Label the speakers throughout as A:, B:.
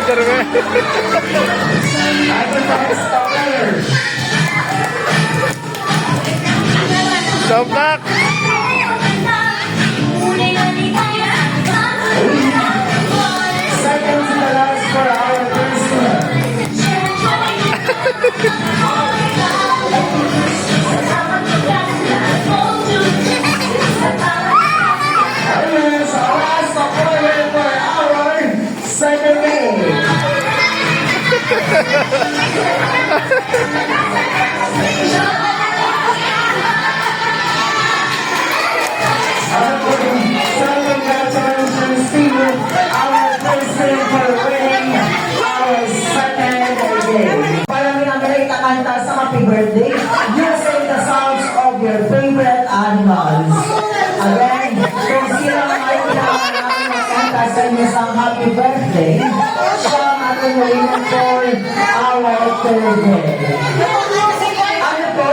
A: Kerwin. Sopak.
B: Second to the last for our first winner. Here's our last opponent for our second game. Congratulations to you, our person for winning our second game. Parang namin itakanta sa happy birthday using the sounds of your favorite animals. Again, kung sino ay pinakamanang magkanta sa inyo sa happy birthday, siya ang ating winner for our third day. Ano po,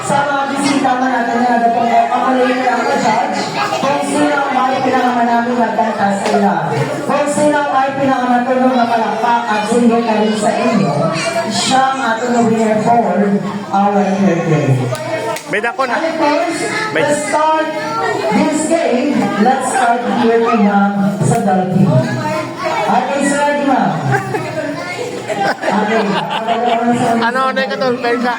B: sa mga bisita man natin na nagatong pamalayin ang judge, kung sino ay pinakamanaming magkanta sa ila. Kung sino ay pinakamatulong na palakpak at single na rin sa inyo, siya ang ating winner for our third day.
A: May dako na.
B: And of course, let's start this game. Let's start here sa Dalby. Okay, sir, ready, ma'am? Okay.
A: Ano na yung katulpen ka?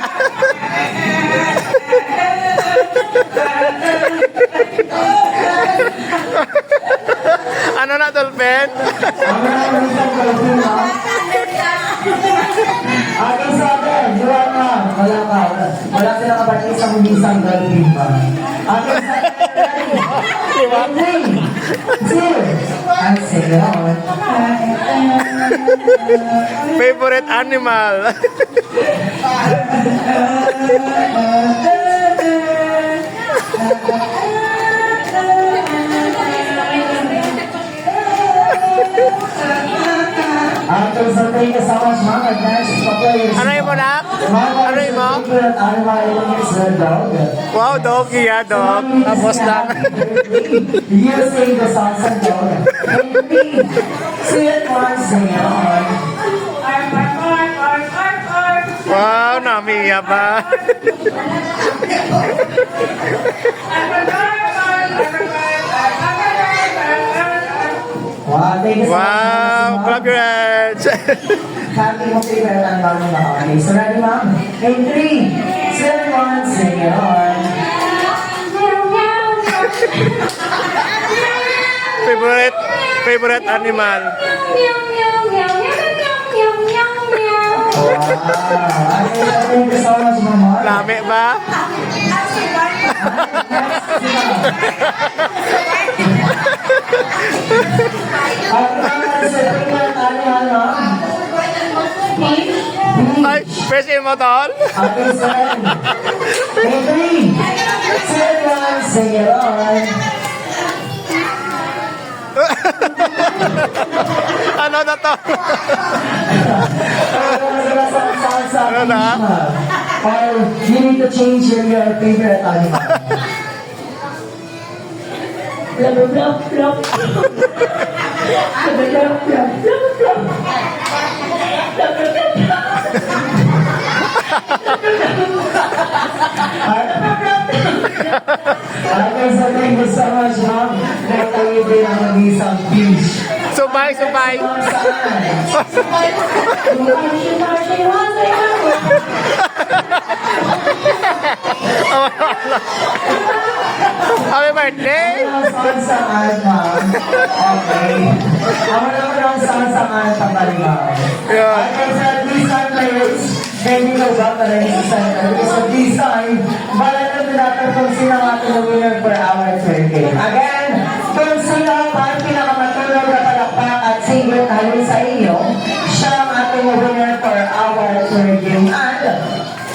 A: Ano na tulpen?
B: Okay, so again, Juan, ma'am. Wala ka. Wala sila kapatid sa isang Dalby, ma'am. Okay, so ready? 1, 2, and sing it on.
A: Favorite animal.
B: After some thank you so much, ma'am. Advance pa players.
A: Ano yung mo na? Ano yung mo?
B: Favorite animal is the dog.
A: Wow, doggy ya, dog. Tapos lang.
B: You sing the songs of dog. And me, sing it once, sing it on.
A: Wow, namiya ba?
B: Wow, thank you so much.
A: Wow, clap your hands.
B: Happy mo favorite animal mo na. Okay, so ready, ma'am? In 3, 2, 1, sing it on.
A: Favorite animal.
B: Wow. Thank you so much, mama.
A: Lami ba? Ay, pwede mo tol?
B: Okay, sir. In 3, 2, 1, sing it on.
A: Ano na to? Ano na?
B: Or you need to change your favorite animal. Blah, blah, blah, blah. Blah, blah, blah, blah, blah. Blah, blah, blah, blah. Okay, so thank you so much, ma'am. Nagtawid din ang mag-isang beach.
A: Subay. Happy birthday!
B: Saan, ma'am? Okay. Ako naman ang saan pabaligaw.
A: Yeah.
B: Okay, so this time, players, hindi ko ba para yung center? So this time, balat na natin kung sino ang ating winner for our third game. Again, kung sino ang pinakamatulog na palakpak at single tayo sa inyo, siya ang ating winner for our third game. And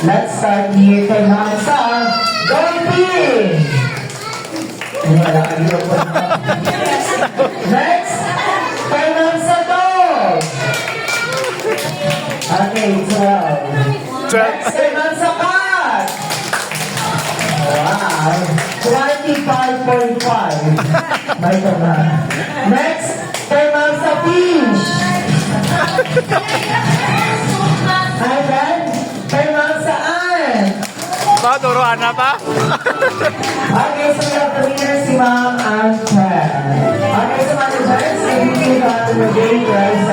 B: let's start here kay Ma'am sa Dolphin! Next, kay Ma'am sa Dog! Okay, 12. Next, kay Ma'am sa Cat! Wow! 25.5. May ito na. Next, kay Ma'am sa Fish! And then, kay Ma'am Saan.
A: Turuan na ba?
B: Okay, so we have the winner si Ma'am Anne. Okay, so managers, I think you got the game, guys.